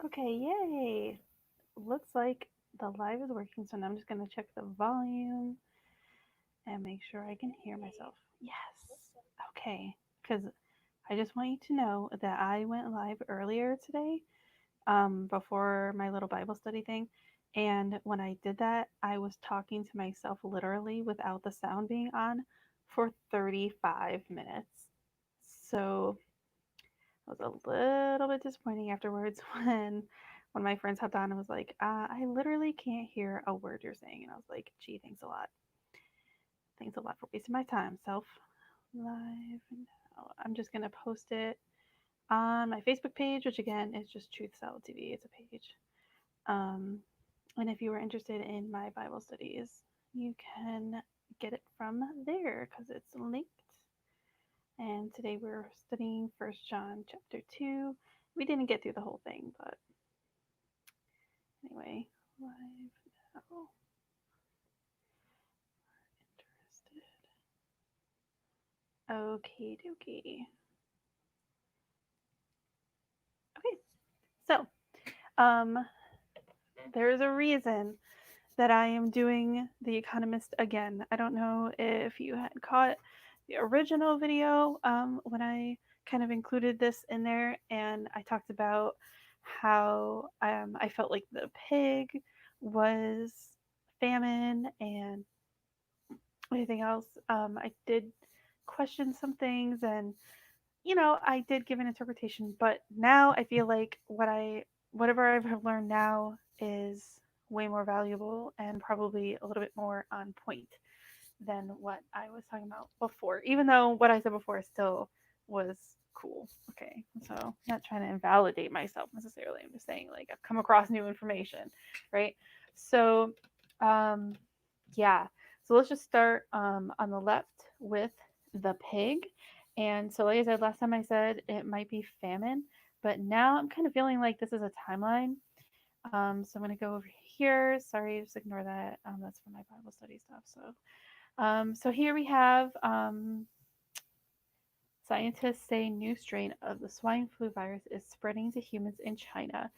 Okay, yay. Looks like the live is working, so now I'm just going to check the volume and make sure I can hear myself. Yes. Okay, because I just want you to know that I went live earlier today, before my little Bible study thing. And when I did that, I was talking to myself literally without the sound being on for 35 minutes. So it was a little bit disappointing afterwards when one of my friends hopped on and was like, I literally can't hear a word you're saying. And I was like, gee, thanks a lot. Thanks a lot for wasting my time. Self live now. I'm just going to post it on my Facebook page, which again is just Truth Salad TV. It's a page. Um, and if you were interested in my Bible studies, you can get it from there because it's linked. And today we're studying First John chapter 2. We didn't get through the whole thing, but anyway, live now. Interested. Okie dokie. Okay, so um, there's a reason that I am doing The Economist again. I don't know if you had caught the original video, when I kind of included this in there, and I talked about how I felt like the pig was famine and anything else. I did question some things, and I did give an interpretation, but now I feel like whatever I've learned now is way more valuable and probably a little bit more on point than what I was talking about before. Even though what I said before still was cool. Okay, so I'm not trying to invalidate myself necessarily. I'm just saying like I've come across new information, right? So, um, yeah. So let's just start on the left with the pig. And so, like I said last time, I said it might be famine, but now I'm kind of feeling like this is a timeline. So I'm going to go over here. Sorry, just ignore that. That's for my Bible study stuff. So here we have scientists say new strain of the swine flu virus is spreading to humans in China.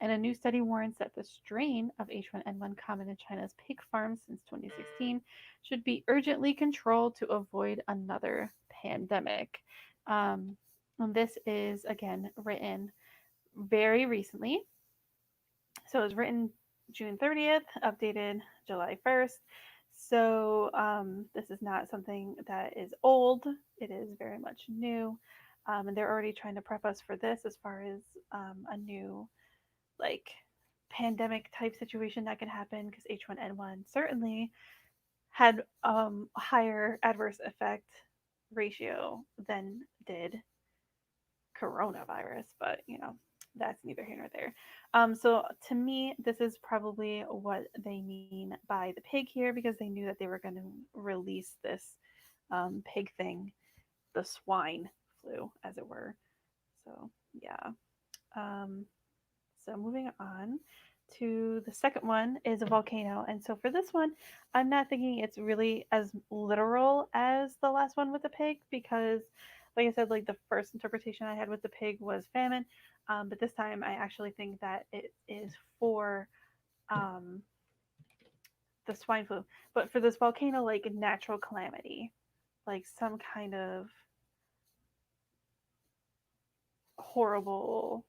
And a new study warns that the strain of H1N1 common in China's pig farms since 2016 should be urgently controlled to avoid another pandemic. Um, and this is, again, written very recently. So it was written June 30th, updated July 1st. So this is not something that is old. It is very much new. And they're already trying to prep us for this as far as a new, like, pandemic type situation that could happen because H1N1 certainly had a higher adverse effect ratio than did coronavirus, but that's neither here nor there. So to me, this is probably what they mean by the pig here because they knew that they were going to release this pig thing, the swine flu, as it were. So yeah. Um, so moving on to the second one is a volcano. And so for this one, I'm not thinking it's really as literal as the last one with the pig because, like I said, like the first interpretation I had with the pig was famine. But this time I actually think that it is for um, the swine flu. But for this volcano, like natural calamity, like some kind of horrible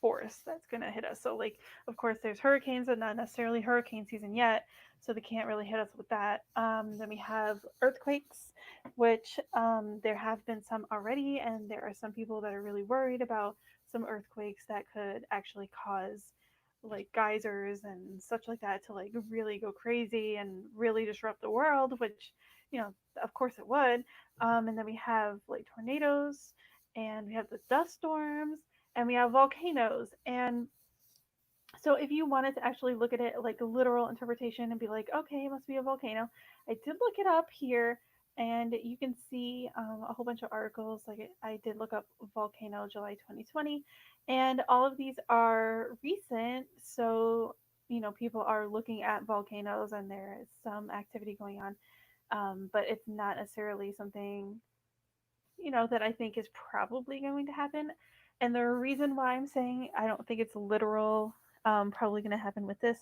force that's going to hit us. So, like, of course, there's hurricanes, and not necessarily hurricane season yet, so they can't really hit us with that. Then we have earthquakes, which there have been some already, and there are some people that are really worried about some earthquakes that could actually cause like geysers and such like that to like really go crazy and really disrupt the world, which of course it would. And then we have like tornadoes, and we have the dust storms, and we have volcanoes. And so if you wanted to actually look at it like a literal interpretation and be like, okay, it must be a volcano, I did look it up here, and you can see a whole bunch of articles. Like I did look up volcano July 2020, and all of these are recent. So people are looking at volcanoes, and there is some activity going on, but it's not necessarily something that I think is probably going to happen. And the reason why I'm saying I don't think it's literal, probably going to happen with this,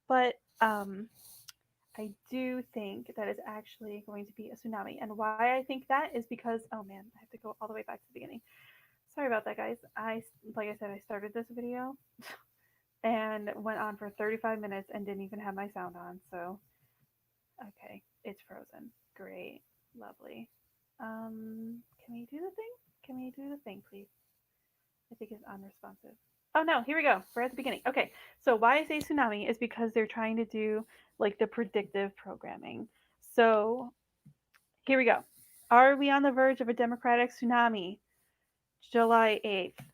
but I do think that it's actually going to be a tsunami. And why I think that is because, oh man, I have to go all the way back to the beginning. Sorry about that, guys. Like I said, I started this video and went on for 35 minutes and didn't even have my sound on. So, okay, it's frozen. Great, lovely. Can we do the thing? Can we do the thing, please? I think it's unresponsive. Oh no, here we go. We're at the beginning. Okay, so why I say tsunami is because they're trying to do like the predictive programming. So here we go. Are we on the verge of a democratic tsunami? July 8th.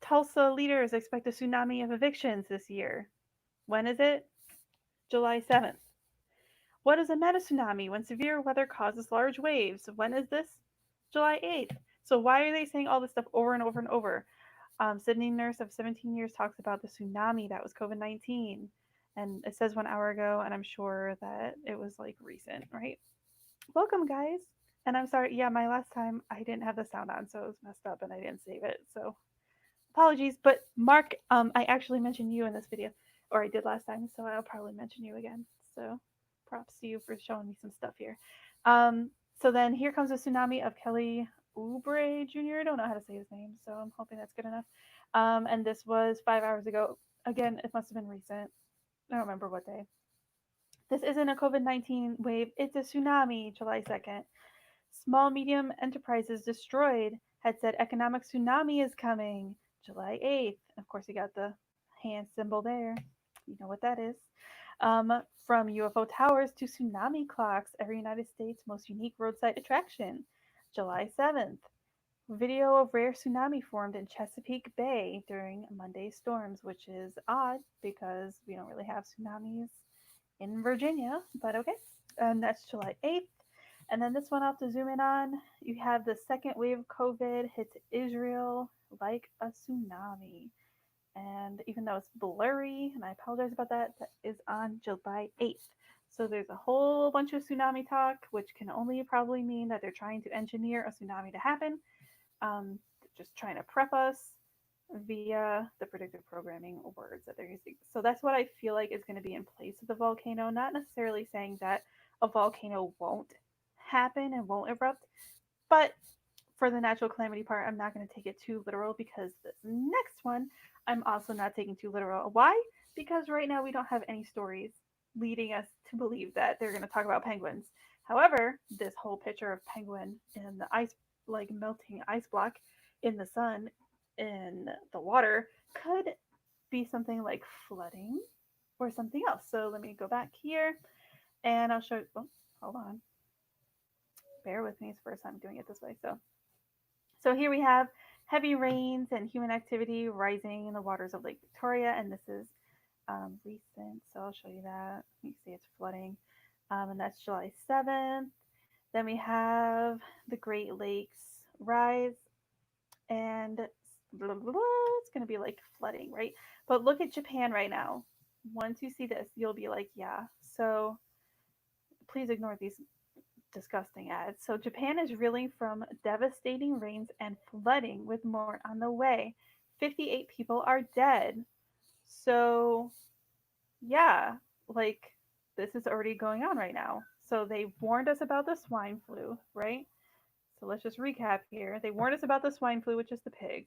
Tulsa leaders expect a tsunami of evictions this year. When is it? July 7th. What is a meta tsunami when severe weather causes large waves? When is this? July 8th. So why are they saying all this stuff over and over and over? Sydney nurse of 17 years talks about the tsunami that was COVID 19. And it says 1 hour ago, and I'm sure that it was like recent, right? Welcome, guys. And I'm sorry, yeah, my last time I didn't have the sound on, so it was messed up and I didn't save it. So apologies. But Mark, I actually mentioned you in this video, or I did last time, so I'll probably mention you again. So props to you for showing me some stuff here. So then here comes a tsunami of Kelly Oubre Jr. I don't know how to say his name, so I'm hoping that's good enough. And this was 5 hours ago. Again, it must have been recent. I don't remember what day. This isn't a COVID 19 wave, it's a tsunami, July 2nd. Small medium enterprises destroyed had said economic tsunami is coming, July 8th. Of course, you got the hand symbol there. You know what that is. From UFO towers to tsunami clocks, every United States' most unique roadside attraction, July 7th. Video of rare tsunami formed in Chesapeake Bay during Monday's storms, which is odd because we don't really have tsunamis in Virginia, but okay. And that's July 8th. And then this one I'll have to zoom in on. You have the second wave of COVID hits Israel like a tsunami. And even though it's blurry, and I apologize about that, that is on July 8th. So there's a whole bunch of tsunami talk, which can only probably mean that they're trying to engineer a tsunami to happen. Just trying to prep us via the predictive programming words that they're using. So that's what I feel like is going to be in place of the volcano, not necessarily saying that a volcano won't happen and won't erupt, but for the natural calamity part, I'm not going to take it too literal because this next one, I'm also not taking too literal. Why? Because right now we don't have any stories leading us to believe that they're going to talk about penguins. However, this whole picture of penguin in the ice, like melting ice block in the sun in the water, could be something like flooding or something else. So let me go back here and I'll show. Oh, hold on. Bear with me. It's the first time doing it this way. So here we have heavy rains and human activity rising in the waters of Lake Victoria, and this is recent, so I'll show you that. You can see it's flooding, and that's July 7th. Then we have the Great Lakes rise, and blah, blah, blah, it's going to be like flooding, right? But look at Japan right now. Once you see this, you'll be like, yeah. So please ignore these disgusting ads. So Japan is reeling from devastating rains and flooding with more on the way. 58 people are dead. So yeah, like this is already going on right now. So they warned us about the swine flu, right? So let's just recap here. They warned us about the swine flu, which is the pig.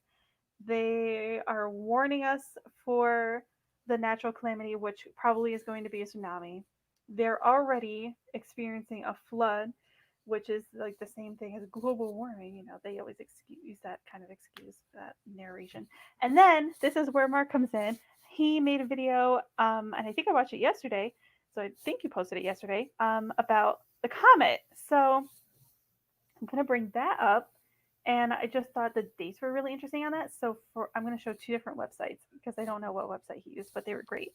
They are warning us for the natural calamity, which probably is going to be a tsunami. They're already experiencing a flood, which is like the same thing as global warming. They always use that kind of excuse, that narration. And then this is where Mark comes in. He made a video, and I think I watched it yesterday. So I think you posted it yesterday, about the comet. So I'm going to bring that up. And I just thought the dates were really interesting on that. So I'm going to show two different websites because I don't know what website he used, but they were great.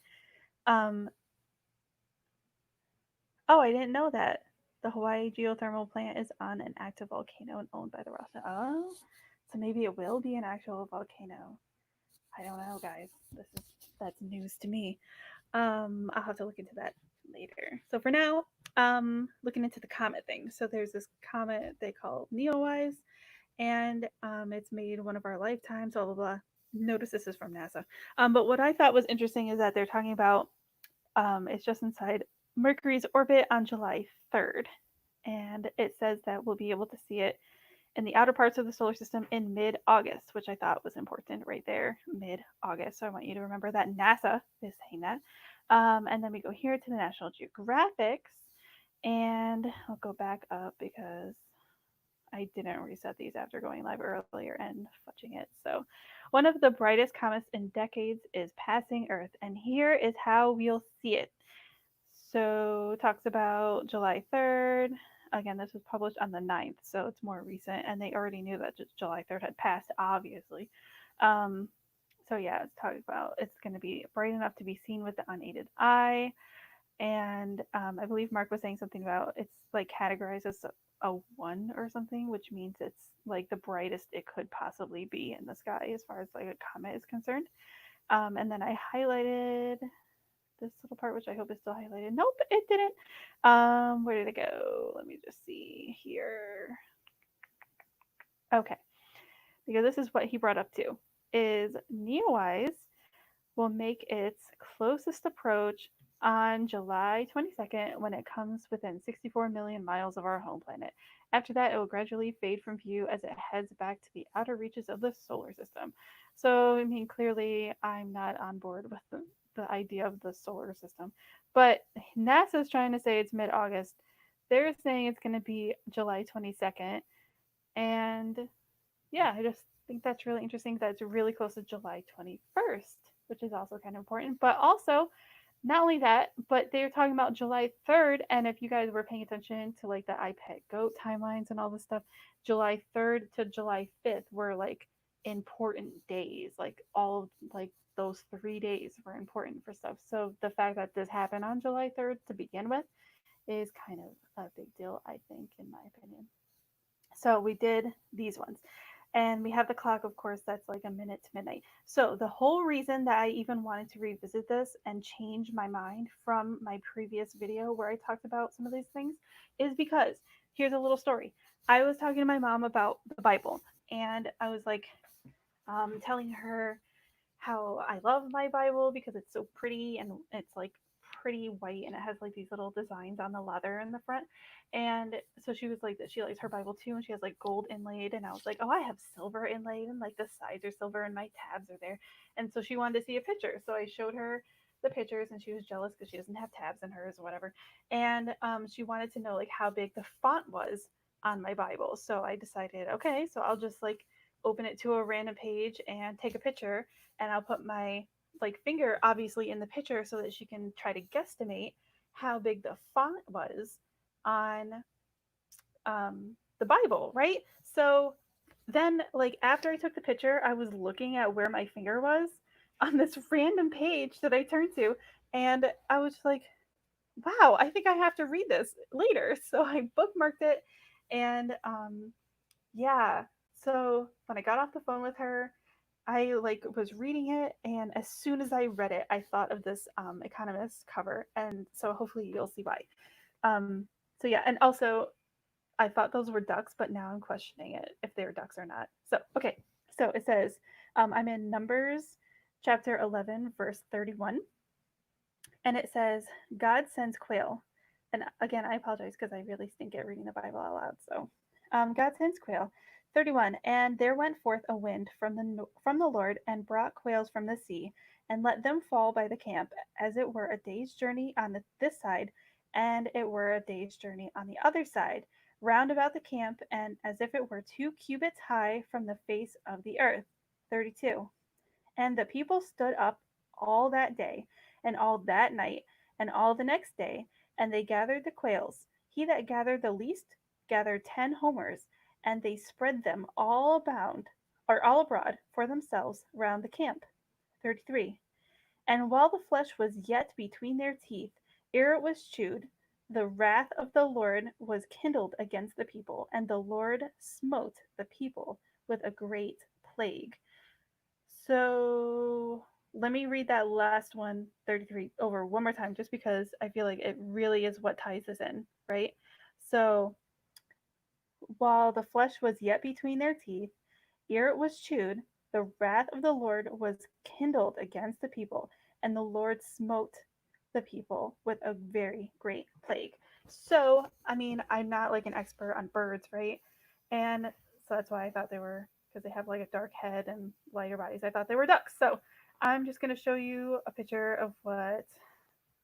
Um, oh, I didn't know that the Hawaii geothermal plant is on an active volcano and owned by the Russia. Oh, so maybe it will be an actual volcano. I don't know, guys. That's news to me. I'll have to look into that later. So for now, looking into the comet thing. So there's this comet they call Neowise, and it's made one of our lifetimes. Blah blah blah. Notice this is from NASA. But what I thought was interesting is that they're talking about it's just inside Mercury's orbit on July 3rd, and it says that we'll be able to see it in the outer parts of the solar system in mid August, which I thought was important right there, mid August. So I want you to remember that NASA is saying that. And then we go here to the National Geographics, and I'll go back up because I didn't reset these after going live earlier and fudging it. So, one of the brightest comets in decades is passing Earth, and here is how we'll see it. So, it talks about July 3rd. Again, this was published on the 9th, so it's more recent, and they already knew that July 3rd had passed, obviously. Um, so, yeah, it's talking about it's going to be bright enough to be seen with the unaided eye. And I believe Mark was saying something about it's like categorized as a one or something, which means it's like the brightest it could possibly be in the sky as far as like a comet is concerned. And then I highlighted this little part, which I hope is still highlighted. Nope, it didn't. Where did it go? Let me just see here. Okay, because this is what he brought up too. Is Neowise will make its closest approach on July 22nd when it comes within 64 million miles of our home planet. After that, it will gradually fade from view as it heads back to the outer reaches of the solar system. So, I mean, clearly, I'm not on board with the idea of the solar system. But NASA's trying to say it's mid August. They're saying it's going to be July 22nd. And yeah, I just think that's really interesting that it's really close to July 21st, which is also kind of important. But also, not only that, but they're talking about July 3rd. And if you guys were paying attention to like the iPad Goat timelines and all this stuff, July 3rd to July 5th were like important days. Like all of like those 3 days were important for stuff. So the fact that this happened on July 3rd to begin with is kind of a big deal, I think, in my opinion. So we did these ones. And we have the clock, of course, that's like a minute to midnight. So the whole reason that I even wanted to revisit this and change my mind from my previous video where I talked about some of these things is because here's a little story. I was talking to my mom about the Bible, and I was like telling her how I love my Bible because it's so pretty and it's like pretty white and it has like these little designs on the leather in the front. And so she was like that she likes her Bible too, and she has like gold inlaid, and I was like, oh, I have silver inlaid and like the sides are silver and my tabs are there. And so she wanted to see a picture. So I showed her the pictures and she was jealous because she doesn't have tabs in hers or whatever. And she wanted to know like how big the font was on my Bible. So I decided, okay, so I'll just like open it to a random page and take a picture, and I'll put my like finger obviously in the picture so that she can try to guesstimate how big the font was on the Bible, right? So then, like after I took the picture, I was looking at where my finger was on this random page that I turned to, and I was like, "Wow, I think I have to read this later." So I bookmarked it, and yeah. So when I got off the phone with her, I like was reading it, and as soon as I read it, I thought of this Economist cover, and so hopefully you'll see why. Um, so yeah, and also I thought those were ducks, but now I'm questioning it if they were ducks or not. So okay, so it says I'm in Numbers chapter 11, verse 31, and it says God sends quail. And again, I apologize because I really stink at reading the Bible out loud. So God sends quail. 31. And there went forth a wind from the Lord and brought quails from the sea, and let them fall by the camp, as it were a day's journey on this side, and it were a day's journey on the other side, round about the camp, and as if it were 2 cubits high from the face of the earth. 32. And the people stood up all that day, and all that night, and all the next day, and they gathered the quails. He that gathered the least gathered 10 homers, and they spread them all abound, or all abroad for themselves round the camp. 33. And while the flesh was yet between their teeth, ere it was chewed, the wrath of the Lord was kindled against the people, and the Lord smote the people with a great plague. So let me read that last one, 33, over one more time, just because I feel like it really is what ties this in, right? So, while the flesh was yet between their teeth, ere it was chewed, the wrath of the Lord was kindled against the people, and the Lord smote the people with a very great plague. So, I mean, I'm not like an expert on birds, right? And so that's why I thought they were, because they have like a dark head and lighter bodies, I thought they were ducks. So, I'm just going to show you a picture of what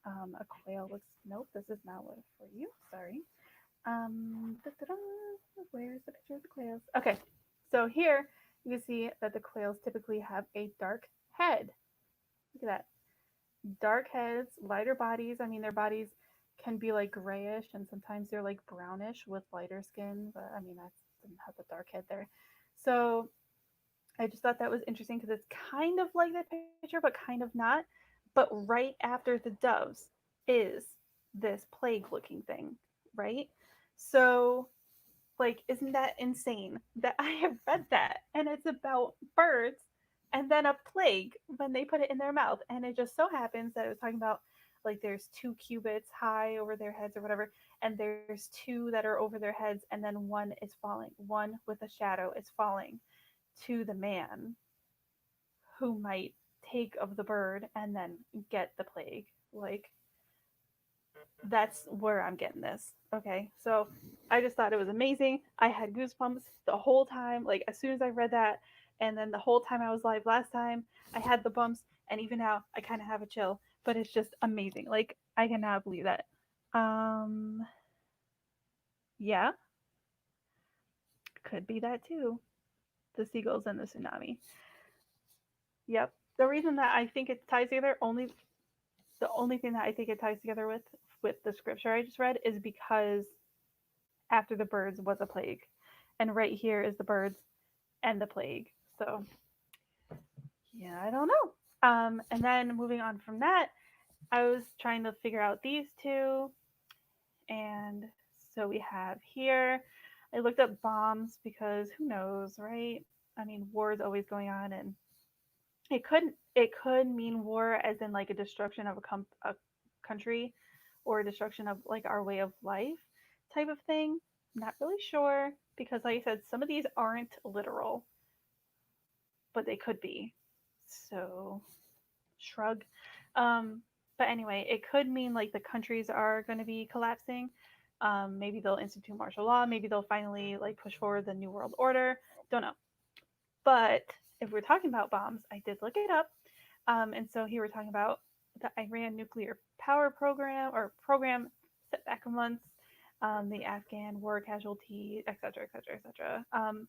a quail looks. Nope, this is not what for you. Sorry. Da-da-da. Where's the picture of the quails? Okay, so here you can see that the quails typically have a dark head. Look at that. Dark heads, lighter bodies. I mean, their bodies can be like grayish and sometimes they're like brownish with lighter skin, but I mean, that doesn't have the dark head there. So I just thought that was interesting because it's kind of like that picture, but kind of not. But right after the doves is this plague looking thing, right? So like, isn't that insane that I have read that and it's about birds and then a plague when they put it in their mouth? And it just so happens that it was talking about like there's 2 cubits high over their heads or whatever, and there's two that are over their heads, and then one is falling. One with a shadow is falling to the man who might take of the bird and then get the plague. Like, that's where I'm getting this. Okay, so I just thought it was amazing. I had goosebumps the whole time, like as soon as I read that, and then the whole time I was live last time, I had the bumps, and even now I kind of have a chill. But it's just amazing. Like I cannot believe that. Um, yeah, could be that too. The seagulls and the tsunami. Yep. The reason that I think it ties together only the only thing that I think it ties together with the scripture I just read is because after the birds was a plague. And right here is the birds and the plague. So, yeah, I don't know. And then moving on from that, I was trying to figure out these two. And so we have here, I looked up bombs because who knows, right? I mean, war is always going on, and it could mean war as in like a destruction of a country or a destruction of like our way of life type of thing. Not really sure because like I said, some of these aren't literal, but they could be. So shrug. Um, but anyway, it could mean like the countries are going to be collapsing. Maybe they'll institute martial law. Maybe they'll finally like push forward the new world order. Don't know. But if we're talking about bombs, I did look it up. And so here we're talking about the Iran nuclear power program or program set back a month, the Afghan war casualty, et cetera, et cetera, et cetera.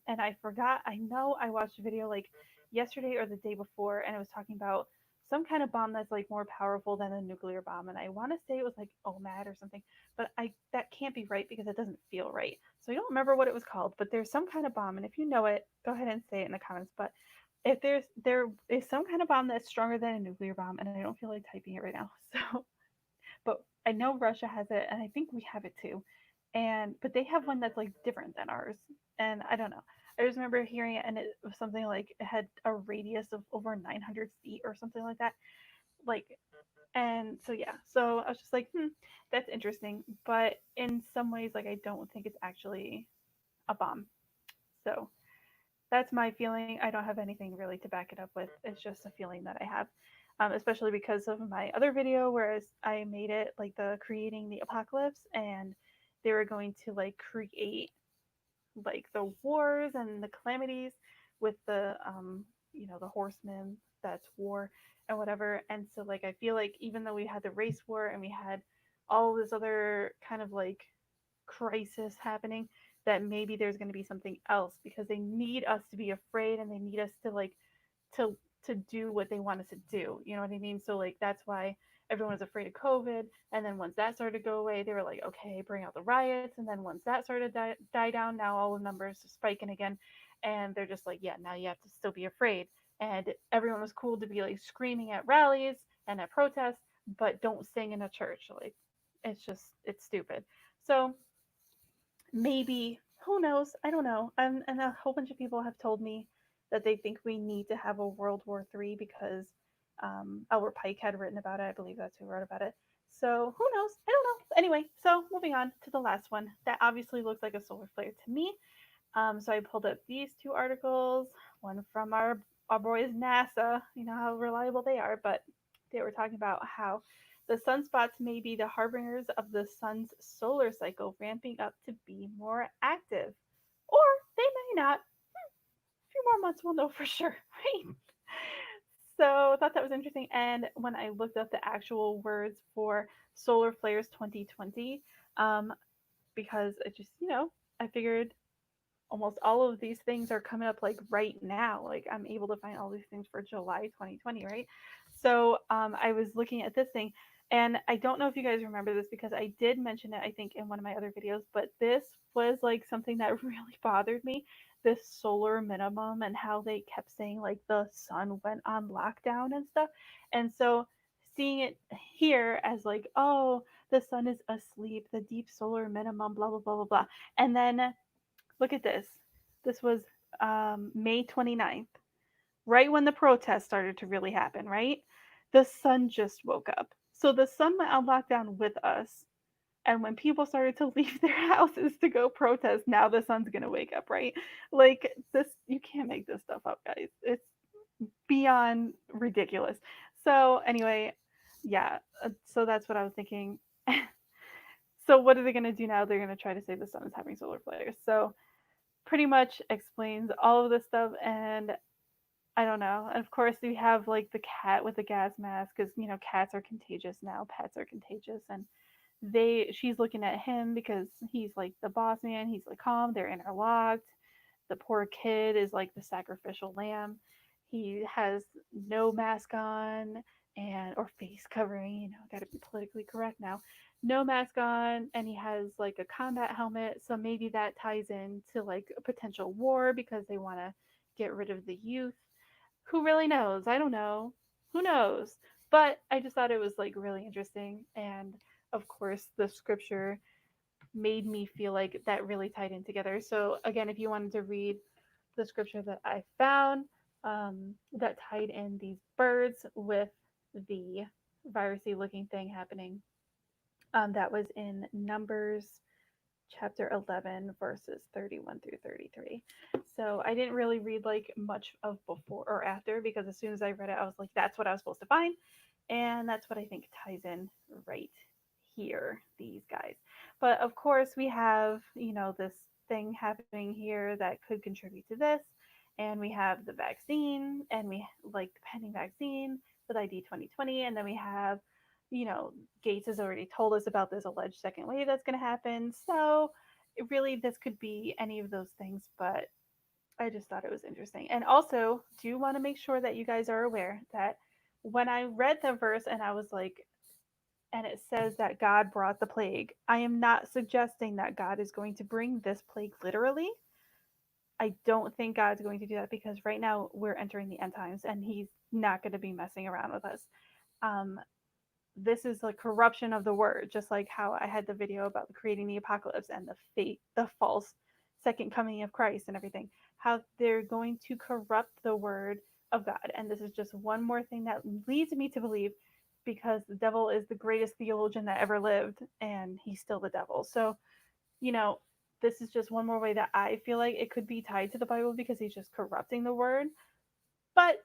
And I forgot, I know I watched a video like yesterday or the day before, and it was talking about some kind of bomb that's like more powerful than a nuclear bomb. And I want to say it was like OMAD or something, but I that can't be right because it doesn't feel right. So I don't remember what it was called, but there's some kind of bomb. And if you know it, go ahead and say it in the comments. But if there is some kind of bomb that's stronger than a nuclear bomb, and I don't feel like typing it right now. So, but I know Russia has it, and I think we have it too. And but they have one that's like different than ours, and I don't know. I just remember hearing it, and it was something like it had a radius of over 900 feet or something like that. Like, and so yeah, so I was just like, that's interesting. But in some ways, like I don't think it's actually a bomb. So that's my feeling. I don't have anything really to back it up with. It's just a feeling that I have, especially because of my other video, whereas I made it like the creating the apocalypse, and they were going to like create like the wars and the calamities with the the horsemen. That's war and whatever. And so like I feel like even though we had the race war and we had all this other kind of like crisis happening, that maybe there's going to be something else because they need us to be afraid and they need us to like to to do what they want us to do. You know what I mean? So like that's why everyone was afraid of COVID. And then once that started to go away, they were like, okay, bring out the riots. And then once that started to die down, now all the numbers are spiking again. And they're just like, yeah, now you have to still be afraid. And everyone was cool to be like screaming at rallies and at protests, but don't sing in a church. Like it's stupid. So maybe, who knows? I don't know. And a whole bunch of people have told me that they think we need to have a World War III because Albert Pike had written about it. I believe that's who wrote about it. So who knows? I don't know. Anyway, so moving on to the last one. That obviously looks like a solar flare to me. So I pulled up these two articles, one from our boys NASA. You know how reliable they are, but they were talking about how the sunspots may be the harbingers of the sun's solar cycle ramping up to be more active, or they may not. A few more months, we'll know for sure, right? So I thought that was interesting. And when I looked up the actual words for solar flares 2020, um, because it just, I figured almost all of these things are coming up like right now. Like I'm able to find all these things for July 2020, right? So I was looking at this thing, and I don't know if you guys remember this because I did mention it, I think, in one of my other videos, but this was like something that really bothered me, this solar minimum and how they kept saying like the sun went on lockdown and stuff. And so seeing it here as like, oh, the sun is asleep, the deep solar minimum, blah, blah, blah, blah, blah. And then look at this. This was May 29th, right when the protests started to really happen, right? The sun just woke up. So the sun went on lockdown with us. And when people started to leave their houses to go protest, now the sun's going to wake up, right? Like, this, you can't make this stuff up, guys. It's beyond ridiculous. So, anyway, yeah, so that's what I was thinking. So, what are they going to do now? They're going to try to say the sun is having solar flares. So, pretty much explains all of this stuff. And I don't know. Of course, we have like the cat with the gas mask because cats are contagious now. Pets are contagious, and she's looking at him because he's like the boss man. He's like calm. They're interlocked. The poor kid is like the sacrificial lamb. He has no mask on and or face covering, got to be politically correct now. No mask on, and he has like a combat helmet, so maybe that ties into like a potential war because they want to get rid of the youth. Who really knows? I don't know. Who knows? But I just thought it was like really interesting, and of course the scripture made me feel like that really tied in together. So again, if you wanted to read the scripture that I found that tied in these birds with the virusy looking thing happening, that was in Numbers chapter 11 verses 31 through 33. So I didn't really read like much of before or after because as soon as I read it I was like that's what I was supposed to find, and that's what I think ties in right here, these guys. But of course we have this thing happening here that could contribute to this, and we have the vaccine, and we like the pending vaccine with ID 2020, and then we have Gates has already told us about this alleged second wave that's going to happen. So, really, this could be any of those things, but I just thought it was interesting. And also, do want to make sure that you guys are aware that when I read the verse and I was like, and it says that God brought the plague, I am not suggesting that God is going to bring this plague literally. I don't think God's going to do that because right now we're entering the end times and he's not going to be messing around with us. Um, this is like corruption of the word, just like how I had the video about creating the apocalypse and the false second coming of Christ and everything, how they're going to corrupt the word of God. And this is just one more thing that leads me to believe, because the devil is the greatest theologian that ever lived and he's still the devil. So, you know, this is just one more way that I feel like it could be tied to the Bible because he's just corrupting the word. But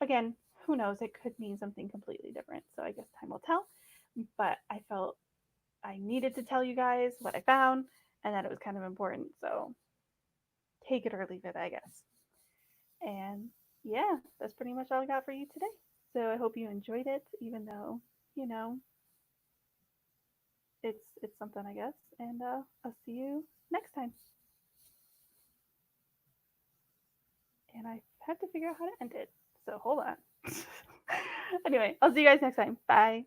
again, who knows? It could mean something completely different. So I guess time will tell. But I felt I needed to tell you guys what I found and that it was kind of important. So take it or leave it, I guess. And yeah, that's pretty much all I got for you today. So I hope you enjoyed it, even though, you know, it's something, I guess. And I'll see you next time. And I have to figure out how to end it. So hold on. Anyway, I'll see you guys next time. Bye.